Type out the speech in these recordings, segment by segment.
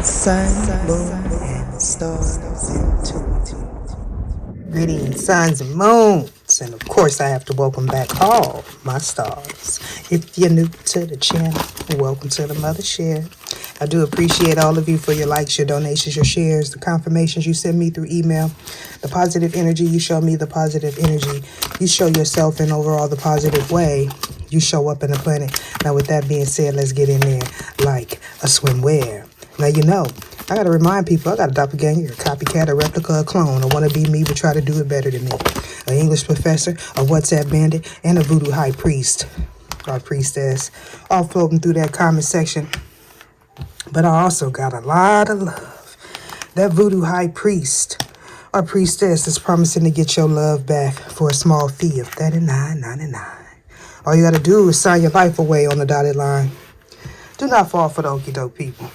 Sun, moon, and stars intuitive. Greetings, suns and moons, and of course I have to welcome back all my stars. If you're new to the channel, welcome to the mothership. I do appreciate all of you for your likes, your donations, your shares, the confirmations you send me through email, the positive energy you show me, the positive energy you show yourself in overall the positive way you show up in the planet. Now with that being said, let's get in there like a swimwear. Now you know, I gotta remind people, I got a doppelganger, a copycat, a replica, a clone, a wannabe me but try to do it better than me, an English professor, a WhatsApp bandit, and a voodoo high priest or priestess, all floating through that comment section. But I also got a lot of love. That voodoo high priest or priestess is promising to get your love back for a small fee of $39.99. All you gotta do is sign your life away on the dotted line. Do not fall for the okie doke people.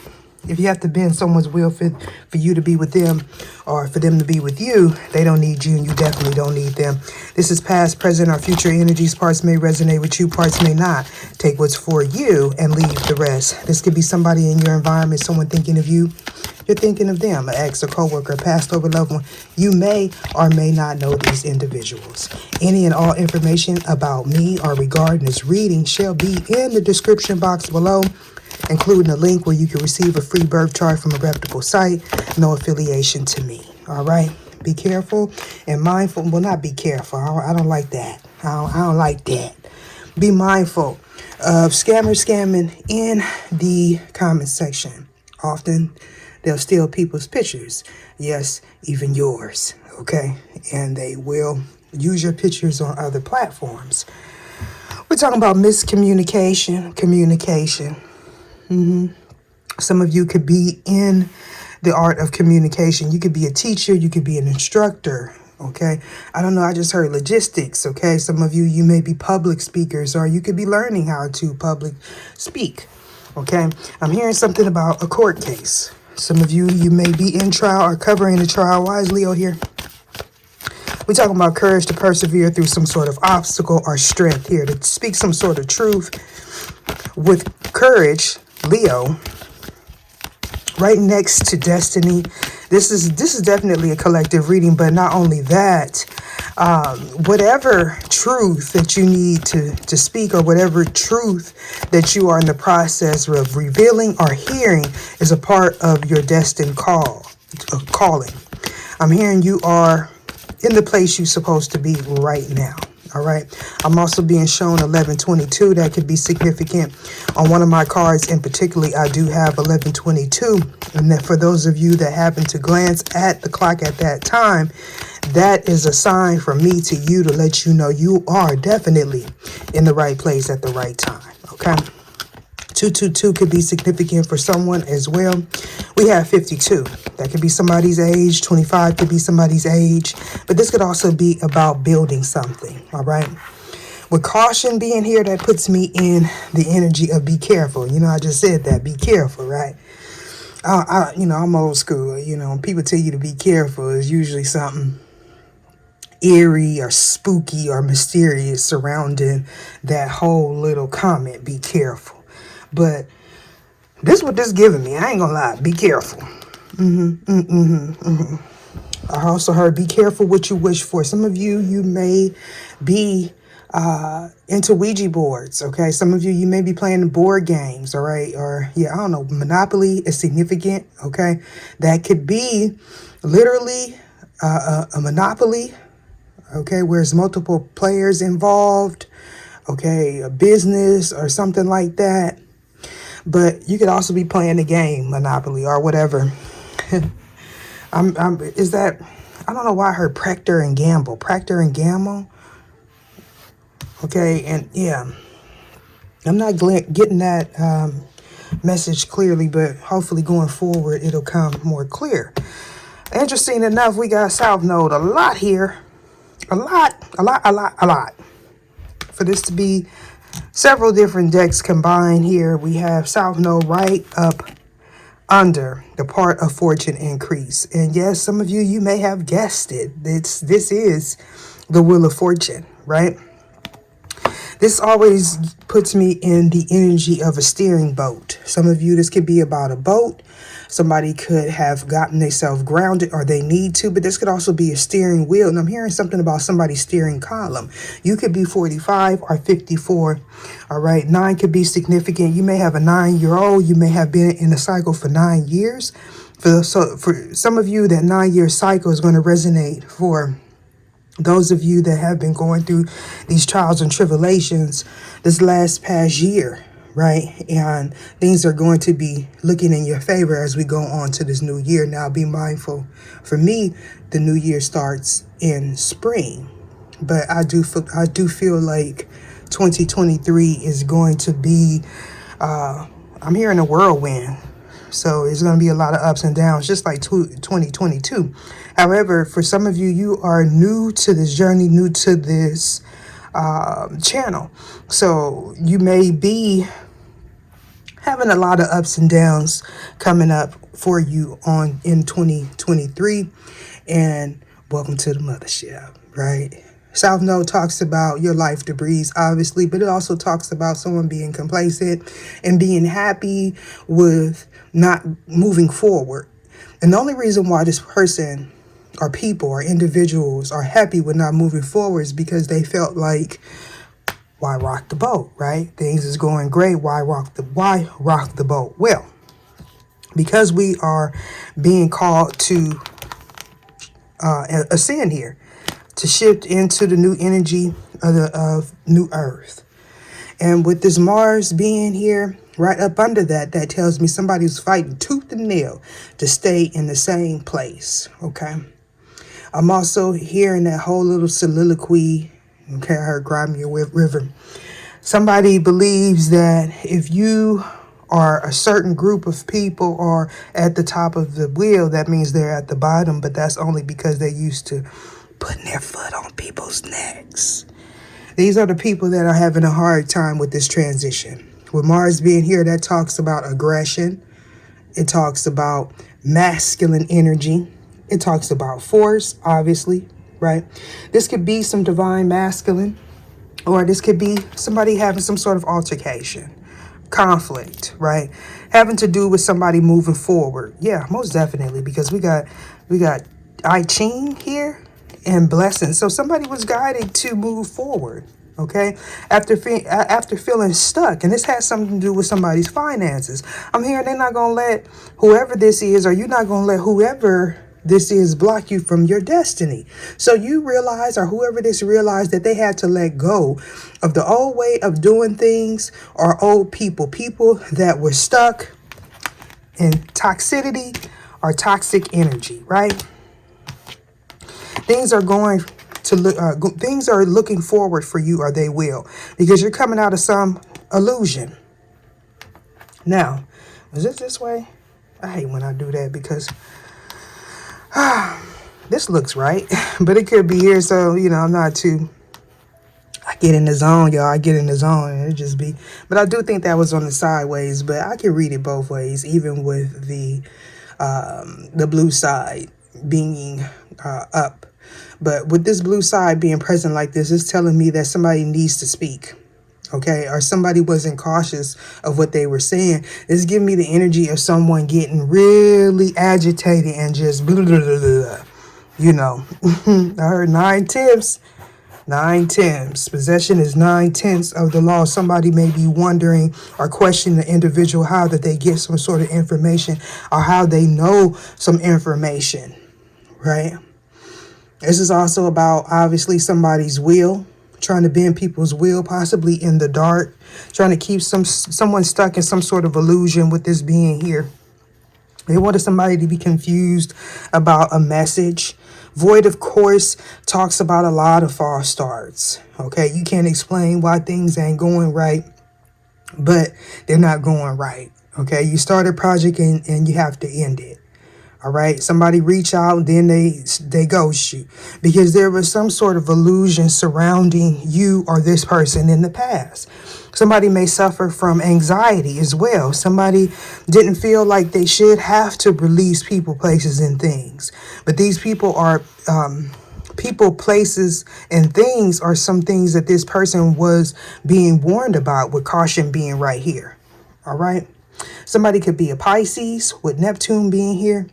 If you have to bend someone's will for you to be with them or for them to be with you, they don't need you and you definitely don't need them. This is past, present, or future energies. Parts may resonate with you, parts may not. Take what's for you and leave the rest. This could be somebody in your environment, someone thinking of you. You're thinking of them, an ex, a coworker, a past over loved one. You may or may not know these individuals. Any and all information about me or regarding this reading shall be in the description box below, including a link where you can receive a free birth chart from a reputable site. No affiliation to me. All right. Be careful and mindful. Well, not be careful. I don't like that. I don't like that. Be mindful of scammers scamming in the comment section. Often they'll steal people's pictures. Yes, even yours. Okay. And they will use your pictures on other platforms. We're talking about miscommunication, communication. Some of you could be in the art of communication. You could be a teacher. You could be an instructor. Okay. I don't know. I just heard logistics. Okay. Some of you may be public speakers, or you could be learning how to public speak. Okay. I'm hearing something about a court case. Some of you may be in trial or covering the trial. Why is Leo here? We're talking about courage to persevere through some sort of obstacle or strength here, to speak some sort of truth with courage. Leo, right next to destiny. This is definitely a collective reading, but not only that, whatever truth that you need to speak, or whatever truth that you are in the process of revealing or hearing, is a part of your destined calling. I'm hearing you are in the place you're supposed to be right now. All right. I'm also being shown 1122. That could be significant. On one of my cards in particular, I do have 1122. And then for those of you that happen to glance at the clock at that time, that is a sign from me to you to let you know you are definitely in the right place at the right time. Okay. 222 could be significant for someone as well. We have 52. That could be somebody's age. 25 could be somebody's age. But this could also be about building something. All right. With caution being here, that puts me in the energy of be careful. You know, I just said that. Be careful, right? I'm old school. You know, when people tell you to be careful, it's usually something eerie or spooky or mysterious surrounding that whole little comment. Be careful. But this is what this giving me. I ain't gonna lie. Be careful. I also heard be careful what you wish for. Some of you may be into Ouija boards. Okay. Some of you may be playing board games. All right. Or I don't know. Monopoly is significant. Okay. That could be literally a monopoly. Okay. Where there's multiple players involved. Okay. A business or something like that. But you could also be playing the game Monopoly or whatever. I don't know why I heard Procter and Gamble. Okay, and yeah, I'm not getting that message clearly, but hopefully going forward it'll come more clear. Interesting enough, we got South Node a lot here. A lot. For this to be several different decks combined here, we have South Node right up under the part of fortune increase. And yes, some of you may have guessed it. This is the Wheel of Fortune, right? This always puts me in the energy of a steering boat. Some of you, this could be about a boat. Somebody could have gotten themselves grounded, or they need to, but this could also be a steering wheel. And I'm hearing something about somebody's steering column. You could be 45 or 54. All right. 9 could be significant. You may have a 9-year-old. You may have been in a cycle for 9 years. So for some of you, that 9-year cycle is going to resonate. For those of you that have been going through these trials and tribulations this past year, right? And things are going to be looking in your favor as we go on to this new year. Now, be mindful. For me, the new year starts in spring, but I do feel like 2023 is going to be, I'm hearing a whirlwind. So it's going to be a lot of ups and downs, just like 2022. However, for some of you, you are new to this journey, new to this channel. So you may be having a lot of ups and downs coming up for you in 2023. And welcome to the mothership, right? South Node talks about your life debris, obviously, but it also talks about someone being complacent and being happy with not moving forward. And the only reason why this person or people or individuals are happy with not moving forward is because they felt like, why rock the boat, right? Things is going great. Why rock the boat? Well, because we are being called to ascend here, to shift into the new energy of new earth. And with this Mars being here, right up under that, that tells me somebody's fighting tooth and nail to stay in the same place, okay? I'm also hearing that whole little soliloquy, okay, I heard Grimy River. Somebody believes that if you are a certain group of people are at the top of the wheel, that means they're at the bottom, but that's only because they're used to putting their foot on people's necks. These are the people that are having a hard time with this transition. With Mars being here, that talks about aggression. It talks about masculine energy. It talks about force, obviously, right? This could be some divine masculine, or this could be somebody having some sort of altercation, conflict, right? Having to do with somebody moving forward. Yeah, most definitely, because we got I Ching here and blessing. So somebody was guided to move forward, okay? After feeling stuck, and this has something to do with somebody's finances. I'm hearing they're not going to let whoever this is, or you're not going to let whoever this is block you from your destiny. So you realize, or whoever this realized, that they had to let go of the old way of doing things, or old people that were stuck in toxicity or toxic energy, right? Things are going to look, things are looking forward for you, or they will, because you're coming out of some illusion. Now, is it this way? I hate when I do that because this looks right, but it could be here. So, I'm not too, I get in the zone, y'all. I get in the zone and it just be, but I do think that was on the sideways, but I can read it both ways, even with the blue side being up. But with this blue side being present like this, it's telling me that somebody needs to speak, okay? Or somebody wasn't cautious of what they were saying. It's giving me the energy of someone getting really agitated and just blah, blah, blah, blah. I heard 9/10. 9/10. Possession is 9/10 of the law. Somebody may be wondering or questioning the individual how that they get some sort of information, or how they know some information, right? This is also about, obviously, somebody's will, trying to bend people's will, possibly in the dark, trying to keep someone stuck in some sort of illusion with this being here. They wanted somebody to be confused about a message. Void, of course, talks about a lot of false starts. Okay, you can't explain why things ain't going right, but they're not going right. Okay, you start a project and you have to end it. All right, somebody reach out, then they ghost you because there was some sort of illusion surrounding you or this person in the past. Somebody may suffer from anxiety as well. Somebody didn't feel like they should have to release people, places, and things. But these people are People, places, and things are some things that this person was being warned about, with caution being right here. All right. Somebody could be a Pisces with Neptune being here.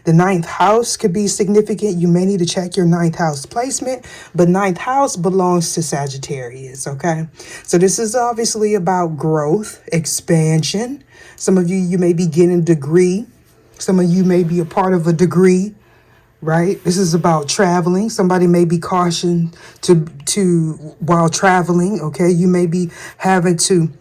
The ninth house could be significant. You may need to check your ninth house placement, but ninth house belongs to Sagittarius, okay? So this is obviously about growth, expansion. Some of you may be getting a degree. Some of you may be a part of a degree, right? This is about traveling. Somebody may be cautioned to while traveling, okay? You may be having to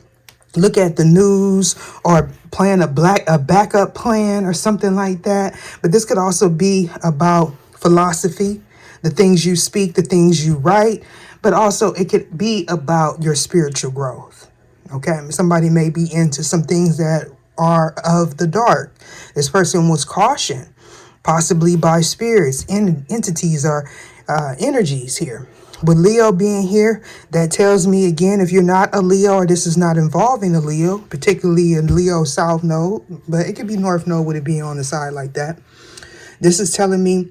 look at the news or plan a backup plan or something like that. But this could also be about philosophy, the things you speak, the things you write, but also it could be about your spiritual growth. Okay, somebody may be into some things that are of the dark. This person was cautioned, possibly by spirits, entities, or energies here. With Leo being here, that tells me again, if you're not a Leo, or this is not involving a Leo, particularly a Leo South Node, but it could be North Node with it being on the side like that. This is telling me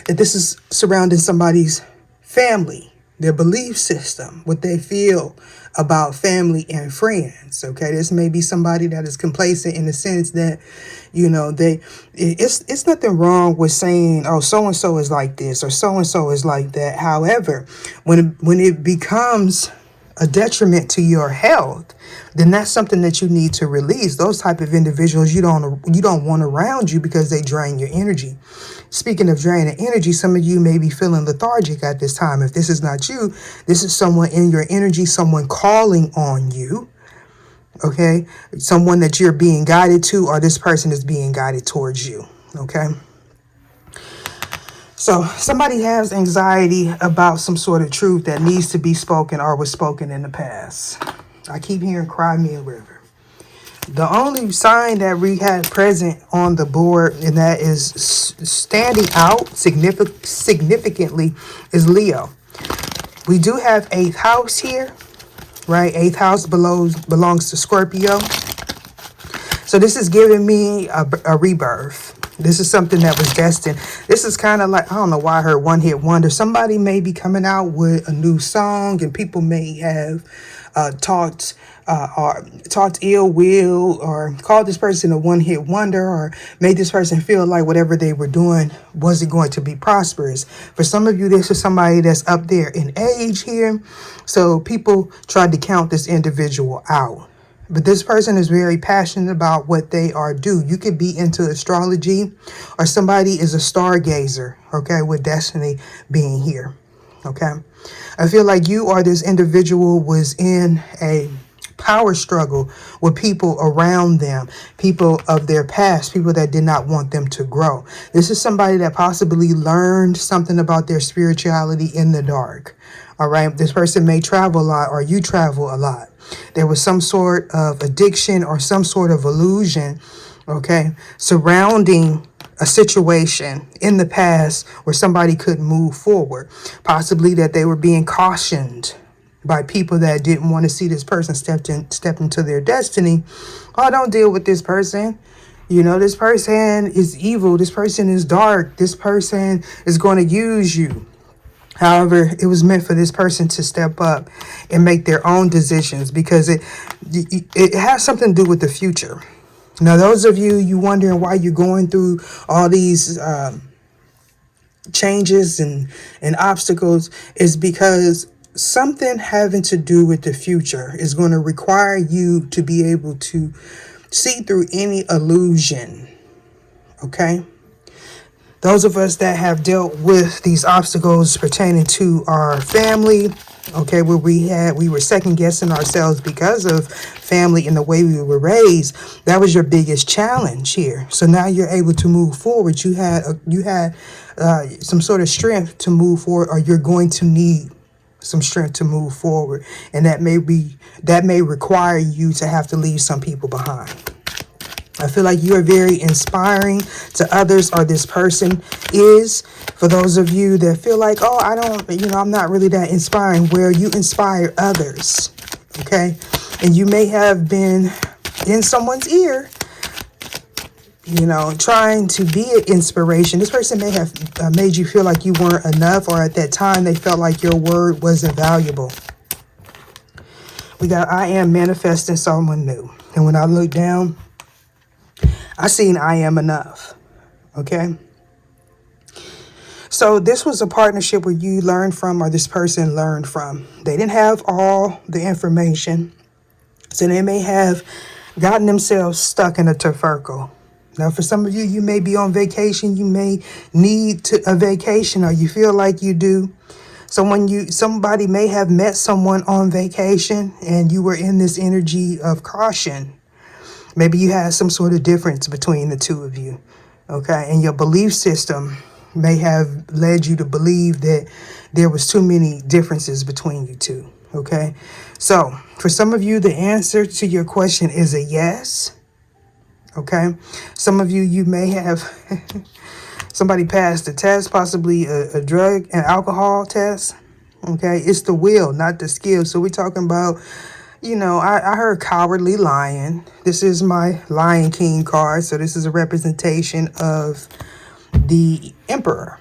that this is surrounding somebody's family, their belief system, what they feel about family and friends. Okay, this may be somebody that is complacent in the sense that, you know, it's nothing wrong with saying, oh, so and so is like this or so and so is like that. However, when it becomes a detriment to your health, then that's something that you need to release. Those type of individuals you don't want around you because they drain your energy. Speaking of draining energy, some of you may be feeling lethargic at this time. If this is not you, this is someone in your energy, someone calling on you. Okay, someone that you're being guided to, or this person is being guided towards you. Okay. So somebody has anxiety about some sort of truth that needs to be spoken or was spoken in the past. I keep hearing cry me a river. The only sign that we had present on the board, and that is standing out significantly, is Leo. We do have 8th house here, right? 8th house belongs to Scorpio. So this is giving me a rebirth. This is something that was destined. This is kind of like, I don't know why I heard one hit wonder. Somebody may be coming out with a new song, and people may have talked ill will, or called this person a one hit wonder, or made this person feel like whatever they were doing wasn't going to be prosperous. For some of you, this is somebody that's up there in age here. So people tried to count this individual out. But this person is very passionate about what they are doing. You could be into astrology, or somebody is a stargazer, okay, with destiny being here, okay? I feel like you or this individual was in a power struggle with people around them, people of their past, people that did not want them to grow. This is somebody that possibly learned something about their spirituality in the dark, all right? This person may travel a lot, or you travel a lot. There was some sort of addiction or some sort of illusion, okay, surrounding a situation in the past where somebody couldn't move forward. Possibly that they were being cautioned by people that didn't want to see this person step into their destiny. Oh, don't deal with this person. You know, this person is evil. This person is dark. This person is going to use you. However, it was meant for this person to step up and make their own decisions, because it has something to do with the future. Now, those of you wondering why you're going through all these changes and obstacles, is because something having to do with the future is going to require you to be able to see through any illusion. Okay? Those of us that have dealt with these obstacles pertaining to our family, okay, where we were second guessing ourselves because of family and the way we were raised, that was your biggest challenge here. So now you're able to move forward. You had some sort of strength to move forward, or you're going to need some strength to move forward, and that may require you to have to leave some people behind. I feel like you are very inspiring to others, or this person is. For those of you that feel like, oh, I'm not really that inspiring, where you inspire others, okay? And you may have been in someone's ear, you know, trying to be an inspiration. This person may have made you feel like you weren't enough, or at that time they felt like your word wasn't valuable. We got I am manifesting someone new. And when I look down, I seen I am enough. Okay. So this was a partnership where you learned from, or this person learned from. They didn't have all the information. So they may have gotten themselves stuck in a tofurkle. Now, for some of you, you may be on vacation. You may need a vacation, or you feel like you do. So somebody may have met someone on vacation and you were in this energy of caution. Maybe you had some sort of difference between the two of you. Okay. And your belief system may have led you to believe that there was too many differences between you two. Okay. So for some of you, the answer to your question is a yes. Okay. Some of you, you may have somebody passed a test, possibly a drug and alcohol test. Okay. It's the will, not the skill. So we're talking about, you know, I heard cowardly lion. This is my Lion King card. So this is a representation of the Emperor.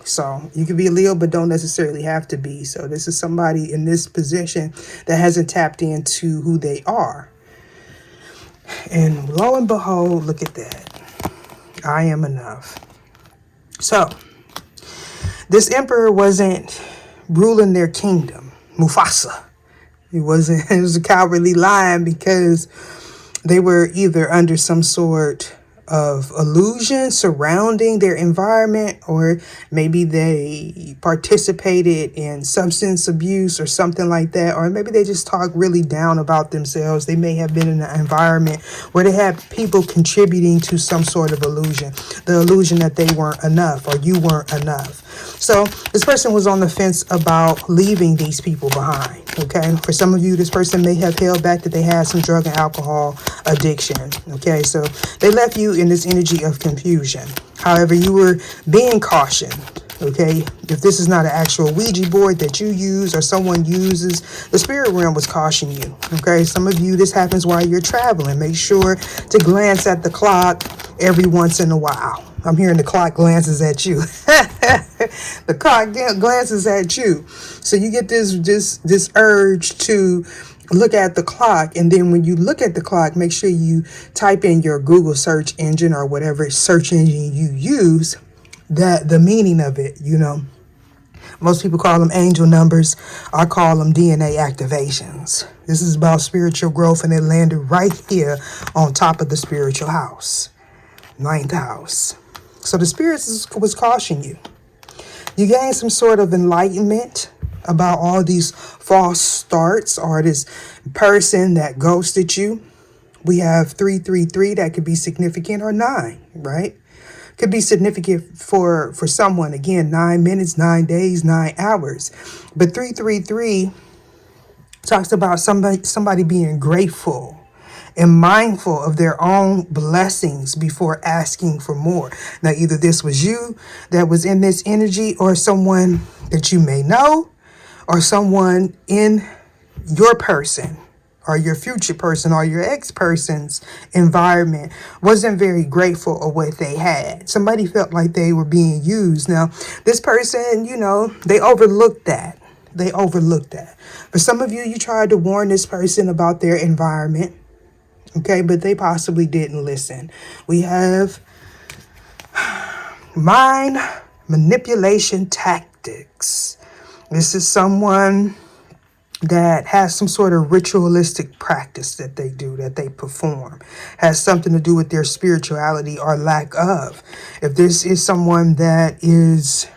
So you can be a Leo, but don't necessarily have to be. So this is somebody in this position that hasn't tapped into who they are. And lo and behold, look at that. I am enough. So this emperor wasn't ruling their kingdom. Mufasa. It was a cowardly lion because they were either under some sort of illusion surrounding their environment, or maybe they participated in substance abuse or something like that, or maybe they just talk really down about themselves. They may have been in an environment where they had people contributing to some sort of illusion, the illusion that they weren't enough or you weren't enough. So this person was on the fence about leaving these people behind. Okay. For some of you, this person may have held back that they had some drug and alcohol addiction. Okay. So they left you in this energy of confusion. However, you were being cautioned. Okay. If this is not an actual Ouija board that you use or someone uses, the spirit realm was cautioning you. Okay. Some of you, this happens while you're traveling. Make sure to glance at the clock every once in a while. I'm hearing the clock glances at you. The clock glances at you. So you get this urge to look at the clock. And then when you look at the clock, make sure you type in your Google search engine or whatever search engine you use, that the meaning of it, you know. Most people call them angel numbers. I call them DNA activations. This is about spiritual growth, and it landed right here on top of the spiritual house, 9th house. So the spirits was cautioning you. You gained some sort of enlightenment about all these false starts or this person that ghosted you. We have 333 that could be significant, or 9, right? Could be significant for someone. Again, 9 minutes, 9 days, 9 hours. But 333 talks about somebody being grateful and mindful of their own blessings before asking for more. Now, either this was you that was in this energy, or someone that you may know, or someone in your person or your future person or your ex-person's environment wasn't very grateful of what they had. Somebody felt like they were being used. Now, this person, you know, they overlooked that. They overlooked that. For some of you, you tried to warn this person about their environment. Okay, but they possibly didn't listen. We have mind manipulation tactics. This is someone that has some sort of ritualistic practice that they do, that they perform, has something to do with their spirituality or lack of. If this is someone that is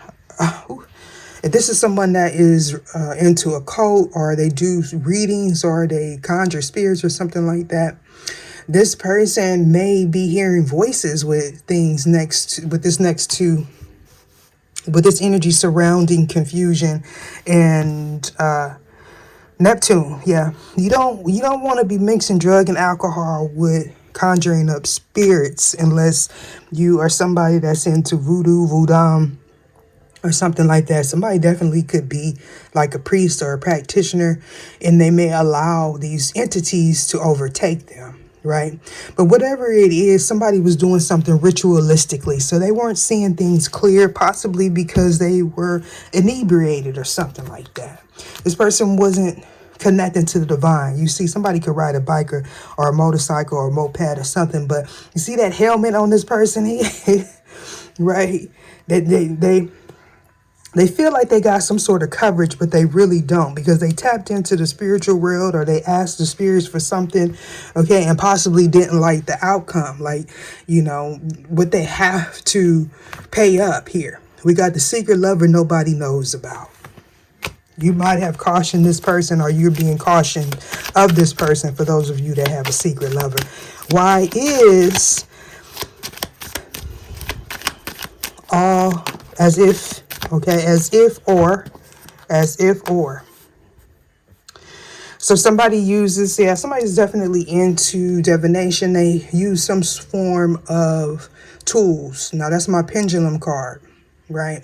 into a cult, or they do readings, or they conjure spirits or something like that, this person may be hearing voices with things with this energy surrounding confusion and Neptune. Yeah, you don't want to be mixing drug and alcohol with conjuring up spirits unless you are somebody that's into voodoo, or something like that. Somebody definitely could be like a priest or a practitioner, and they may allow these entities to overtake them. right? But whatever it is, somebody was doing something ritualistically. So they weren't seeing things clear, possibly because they were inebriated or something like that. This person wasn't connecting to the divine. You see, somebody could ride a bike or a motorcycle or a moped or something, but you see that helmet on this person here, right? They feel like they got some sort of coverage, but they really don't, because they tapped into the spiritual world, or they asked the spirits for something, okay, and possibly didn't like the outcome, like, you know, what they have to pay up here. We got the secret lover nobody knows about. You might have cautioned this person, or you're being cautioned of this person, for those of you that have a secret lover. Why is all as if, okay, as if or. So somebody uses, yeah, somebody's definitely into divination. They use some form of tools. Now that's my pendulum card, right?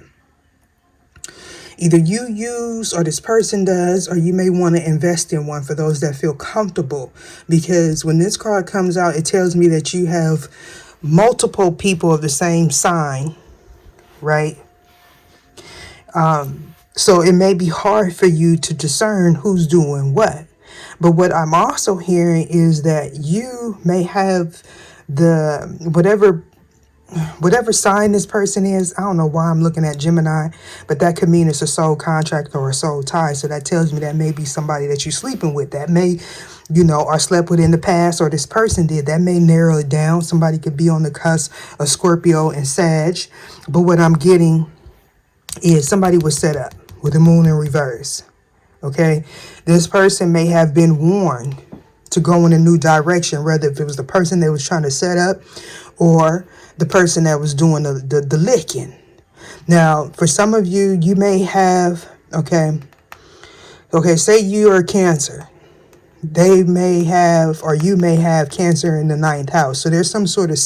Either you use, or this person does, or you may want to invest in one for those that feel comfortable. Because when this card comes out, it tells me that you have multiple people of the same sign, right? So it may be hard for you to discern who's doing what. But what I'm also hearing is that you may have the whatever sign this person is. I don't know why I'm looking at Gemini, but that could mean it's a soul contract or a soul tie. So that tells me that may be somebody that you're sleeping with, that may, you know, or slept with in the past, or this person did. That may narrow it down. Somebody could be on the cusp of Scorpio and Sag. But what I'm getting is somebody was set up with the moon in reverse. Okay, this person may have been warned to go in a new direction, whether if it was the person that was trying to set up or the person that was doing the licking. Now, for some of you, you may have, okay, say you are Cancer. They may have, or you may have Cancer in the 9th house. So there's some sort of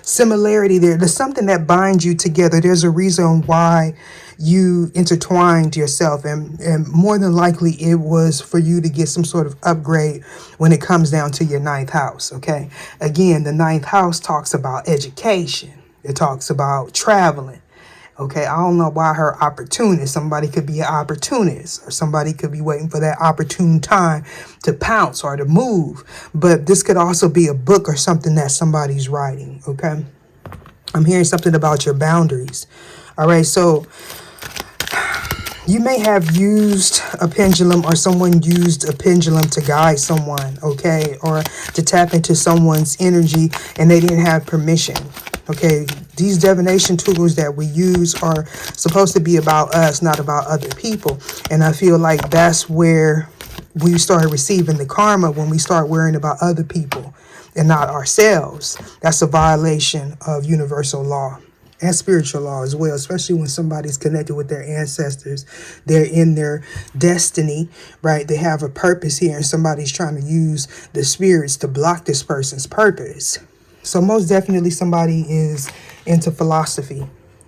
similarity there. There's something that binds you together. There's a reason why you intertwined yourself, and more than likely it was for you to get some sort of upgrade when it comes down to your 9th house. Okay, again, the 9th house talks about education. It talks about traveling. Okay, I don't know why her opportunist. Somebody could be an opportunist, or somebody could be waiting for that opportune time to pounce or to move. But this could also be a book or something that somebody's writing. Okay, I'm hearing something about your boundaries. All right, so you may have used a pendulum, or someone used a pendulum to guide someone, okay, or to tap into someone's energy, and they didn't have permission. Okay, these divination tools that we use are supposed to be about us, not about other people. And I feel like that's where we start receiving the karma, when we start worrying about other people and not ourselves. That's a violation of universal law and spiritual law as well, especially when somebody's connected with their ancestors. They're in their destiny, right? They have a purpose here, and somebody's trying to use the spirits to block this person's purpose. So most definitely somebody is into philosophy,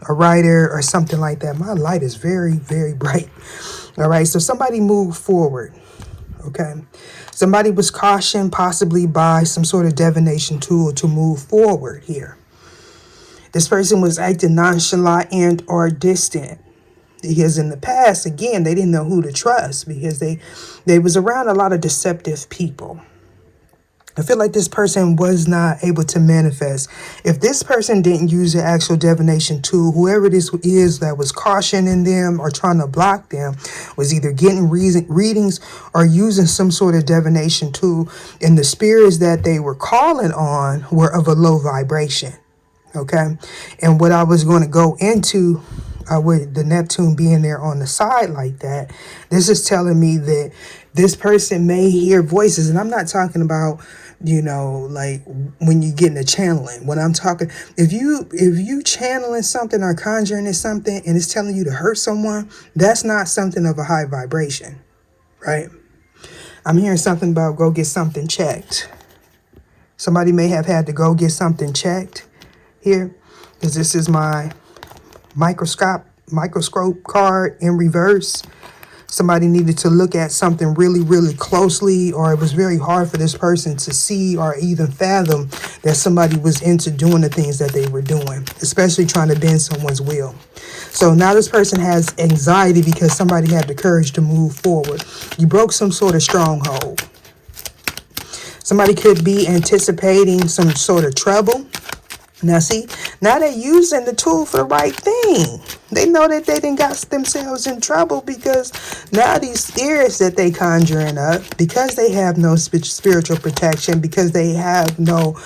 a writer or something like that. My light is very, very bright. All right, so somebody moved forward. Okay, somebody was cautioned possibly by some sort of divination tool to move forward here. This person was acting nonchalant and or distant, because in the past, again, they didn't know who to trust, because they was around a lot of deceptive people. I feel like this person was not able to manifest. If this person didn't use the actual divination tool, whoever this is that was cautioning them or trying to block them was either getting readings or using some sort of divination tool, and the spirits that they were calling on were of a low vibration. Okay, and what I was going to go into with the Neptune being there on the side like that, this is telling me that this person may hear voices. And I'm not talking about, you know, like when you get into channeling. When I'm talking, if you channeling something or conjuring something and it's telling you to hurt someone, that's not something of a high vibration, right? I'm hearing something about go get something checked. Somebody may have had to go get something checked here, because this is my microscope card in reverse. Somebody needed to look at something really, really closely, or it was very hard for this person to see or even fathom that somebody was into doing the things that they were doing, especially trying to bend someone's will. So now this person has anxiety because somebody had the courage to move forward. You broke some sort of stronghold. Somebody could be anticipating some sort of trouble. Now see, now they're using the tool for the right thing. They know that they done got themselves in trouble because now these spirits that they conjuring up, because they have no spiritual protection, because they have no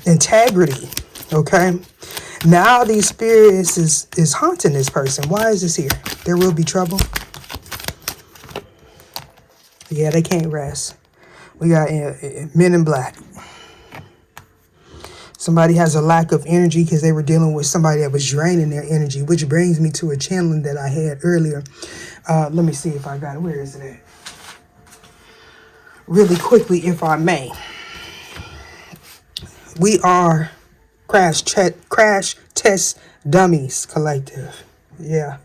integrity, okay? Now these spirits is haunting this person. Why is this here? There will be trouble. Yeah, they can't rest. We got men in black. Somebody has a lack of energy because they were dealing with somebody that was draining their energy, which brings me to a channeling that I had earlier. Let me see if I got it. Where is it at? Really quickly, if I may. We are Crash Test Dummies Collective. Yeah.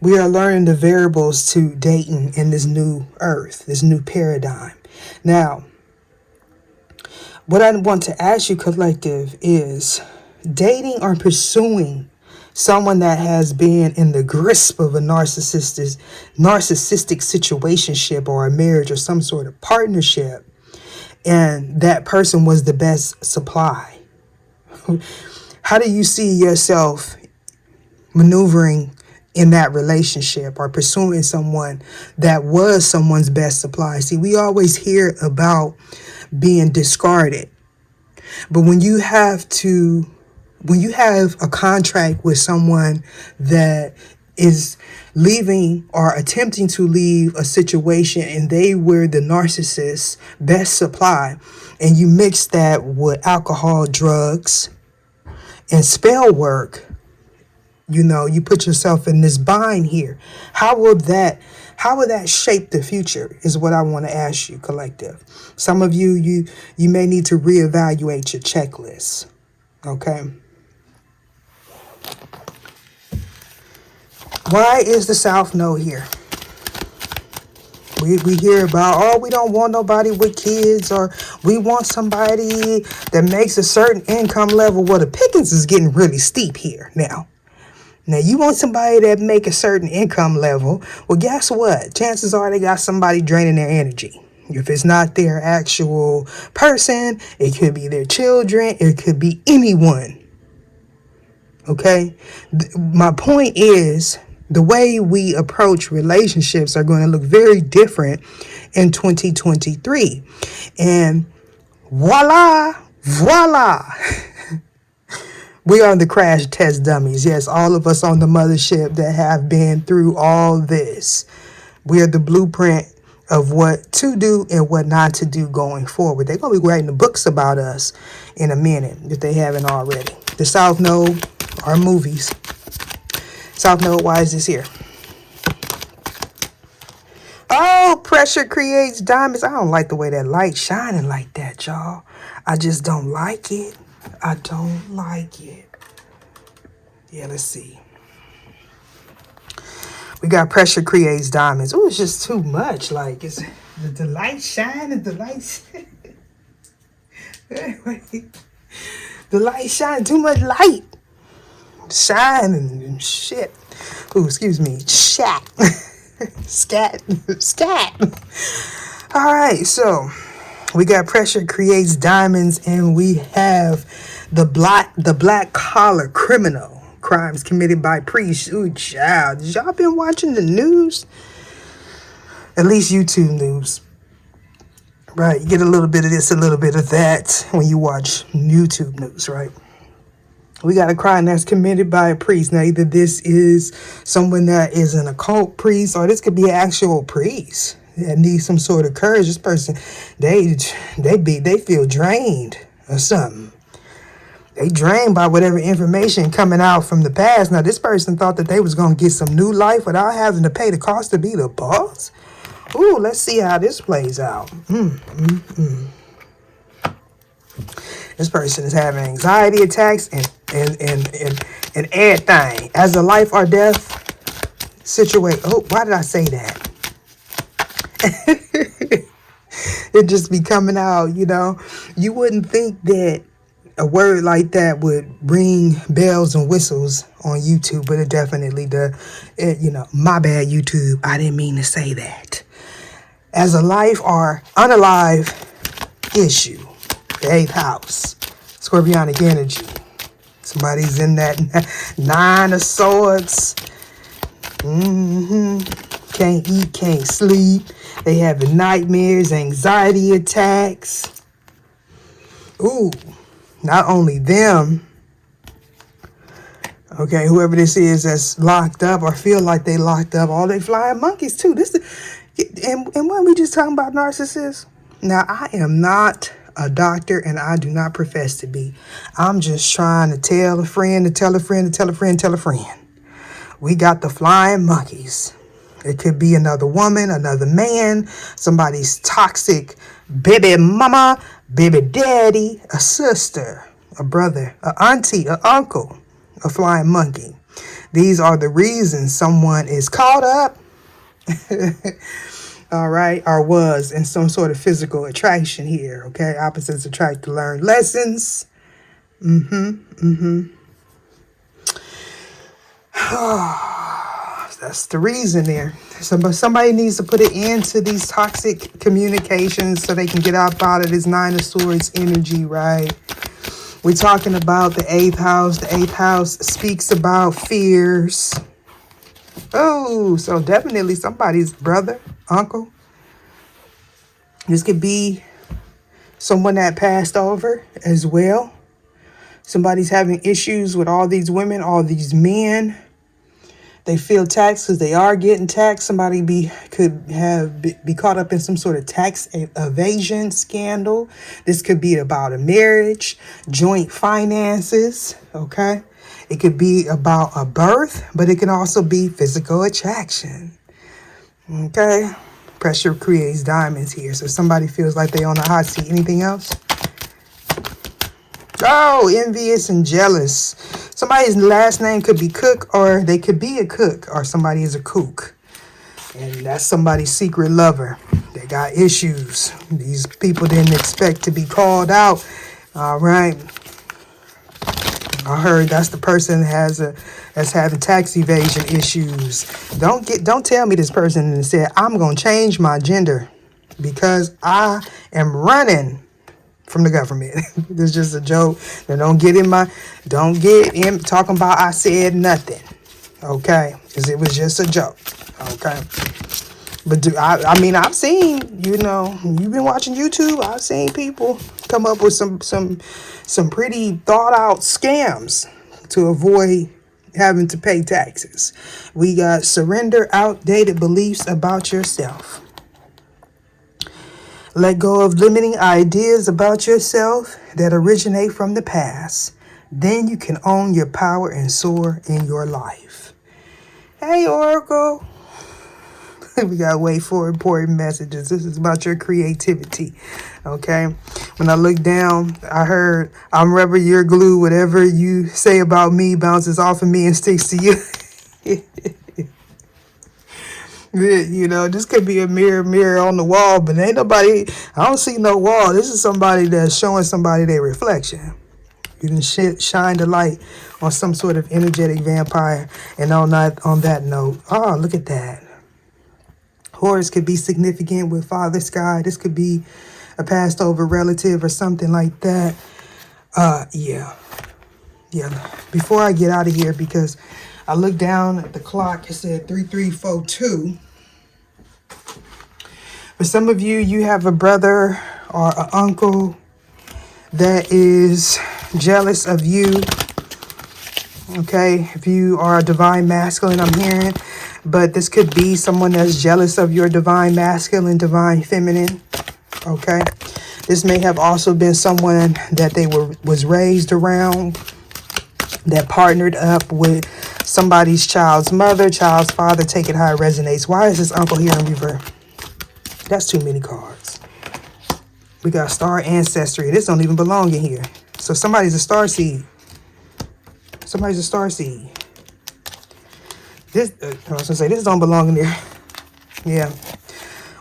We are learning the variables to dating in this new earth, this new paradigm. Now, what I want to ask you, collective, is dating or pursuing someone that has been in the grasp of a narcissistic situationship or a marriage or some sort of partnership, and that person was the best supply. How do you see yourself maneuvering in that relationship or pursuing someone that was someone's best supply? See, we always hear about being discarded, but when you have a contract with someone that is leaving or attempting to leave a situation and they were the narcissist's best supply, and you mix that with alcohol, drugs, and spell work, you put yourself in this bind here. How will that shape the future is what I want to ask you, collective. Some of you may need to reevaluate your checklist. Okay. Why is the South no here? We hear about, we don't want nobody with kids, or we want somebody that makes a certain income level. Well, the pickings is getting really steep here now. Now, you want somebody that make a certain income level. Well, guess what? Chances are they got somebody draining their energy. If it's not their actual person, it could be their children. It could be anyone. Okay? My point is, the way we approach relationships are going to look very different in 2023. And voila. We are the crash test dummies. Yes, all of us on the mothership that have been through all this. We are the blueprint of what to do and what not to do going forward. They're going to be writing the books about us in a minute if they haven't already. The South Node are movies. South Node, why is this here? Oh, pressure creates diamonds. I don't like the way that light shining like that, y'all. I just don't like it. I don't like it. Yeah, let's see. We got pressure creates diamonds. Oh, it's just too much. Like, it's the light shining, the light. The light shine, too much light. Shine and shit. Ooh, excuse me. Shat. Scat. All right, so we got pressure creates diamonds, and we have the black collar criminal crimes committed by priests. Ooh, child. Y'all been watching the news? At least YouTube news. Right, you get a little bit of this, a little bit of that when you watch YouTube news, right? We got a crime that's committed by a priest. Now, either this is someone that is an occult priest, or this could be an actual priest that needs some sort of courage. This person, they feel drained or something. They drained by whatever information coming out from the past. Now, this person thought that they was going to get some new life without having to pay the cost to be the boss. Ooh, let's see how this plays out. This person is having anxiety attacks and everything. As a life or death, situation. Oh, why did I say that? It just be coming out, you know. You wouldn't think that a word like that would ring bells and whistles on YouTube, but it definitely does. You know, my bad, YouTube. I didn't mean to say that. As a life or unalive issue, the 8th house, Scorpionic energy. Somebody's in that 9 of swords. Can't eat, can't sleep. They having nightmares, anxiety attacks. Ooh, not only them. Okay, whoever this is that's locked up or feel like they locked up, all they flying monkeys too. And when we just talking about narcissists, now I am not a doctor and I do not profess to be. I'm just trying to tell a friend to tell a friend to tell a friend to tell a friend. We got the flying monkeys. It could be another woman, another man, somebody's toxic baby mama, baby daddy, a sister, a brother, a auntie, a uncle, a flying monkey. These are the reasons someone is caught up, all right, or was in some sort of physical attraction here, okay? Opposites attract to learn lessons. That's the reason there. Somebody needs to put an end to these toxic communications so they can get up out of this 9 of Swords energy, right? We're talking about the 8th house. The 8th house speaks about fears. Oh, so definitely somebody's brother, uncle. This could be someone that passed over as well. Somebody's having issues with all these women, all these men. They feel taxed because they are getting taxed. Somebody could be caught up in some sort of tax evasion scandal. This could be about a marriage, joint finances, okay? It could be about a birth, but it can also be physical attraction, okay? Pressure creates diamonds here. So somebody feels like they on the hot seat. Anything else? Oh, envious and jealous. Somebody's last name could be Cook, or they could be a cook, or somebody is a kook. And that's somebody's secret lover. They got issues. These people didn't expect to be called out. All right. I heard that's the person that's having tax evasion issues. Don't tell me this person said, I'm gonna change my gender because I am running from the government. This is just a joke. Now don't get in talking about I said nothing. Okay? Because it was just a joke. Okay? But I mean, I've seen, you've been watching YouTube, I've seen people come up with some pretty thought out scams to avoid having to pay taxes. We got surrender outdated beliefs about yourself. Let go of limiting ideas about yourself that originate from the past. Then you can own your power and soar in your life. Hey, Oracle. We got to wait for important messages. This is about your creativity. Okay? When I look down, I heard, I'm rubber, you're glue. Whatever you say about me bounces off of me and sticks to you. This could be a mirror on the wall, but ain't nobody, I don't see no wall. This is somebody that's showing somebody their reflection. You can shine the light on some sort of energetic vampire. And on that note, oh, look at that. Horus could be significant with Father Sky. This could be a passed over relative or something like that. Yeah. Before I get out of here, because I looked down at the clock, it said 3342. For some of you, you have a brother or an uncle that is jealous of you. Okay, if you are a divine masculine, I'm hearing, but this could be someone that's jealous of your divine masculine, divine feminine. Okay, this may have also been someone that was raised around, that partnered up with somebody's child's mother, child's father. Take it how it resonates. Why is this uncle here in reverse? That's too many cards. We got star ancestry. This don't even belong in here. So somebody's a star seed. Somebody's a star seed. This, I was going to say, this don't belong in there. Yeah.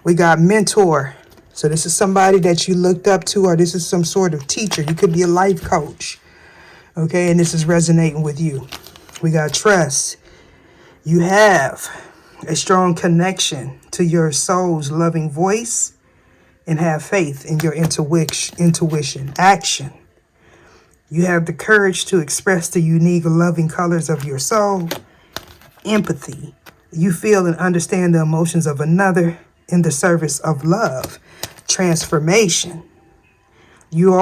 We got mentor. So this is somebody that you looked up to, or this is some sort of teacher. You could be a life coach. Okay, and this is resonating with you. We got trust. You have a strong connection to your soul's loving voice and have faith in your intuition. Action. You have the courage to express the unique loving colors of your soul. Empathy. You feel and understand the emotions of another in the service of love. Transformation. You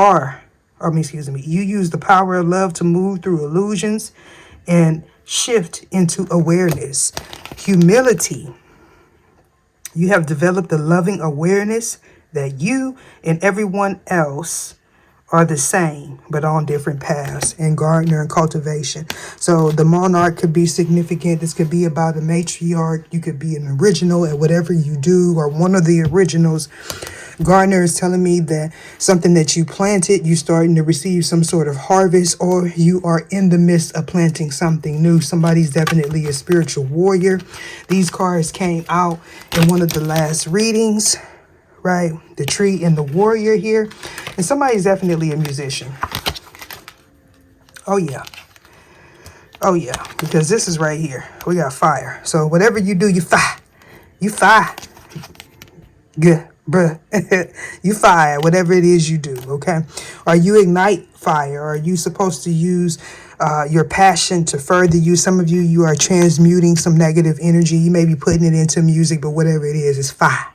use the power of love to move through illusions and shift into awareness. Humility. You have developed a loving awareness that you and everyone else are the same, but on different paths. And gardener and cultivation. So the monarch could be significant. This could be about a matriarch. You could be an original at whatever you do, or one of the originals. Gardener is telling me that something that you planted, you're starting to receive some sort of harvest, or you are in the midst of planting something new. Somebody's definitely a spiritual warrior. These cards came out in one of the last readings, right? The tree and the warrior here. And somebody's definitely a musician. Oh, yeah. Oh, yeah. Because this is right here. We got fire. So whatever you do, you fire. You fire. Good. Bruh, you fire whatever it is you do, okay? Or you ignite fire. Or are you supposed to use your passion to further you? Some of you are transmuting some negative energy. You may be putting it into music, but whatever it is, it's fire.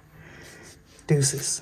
Deuces.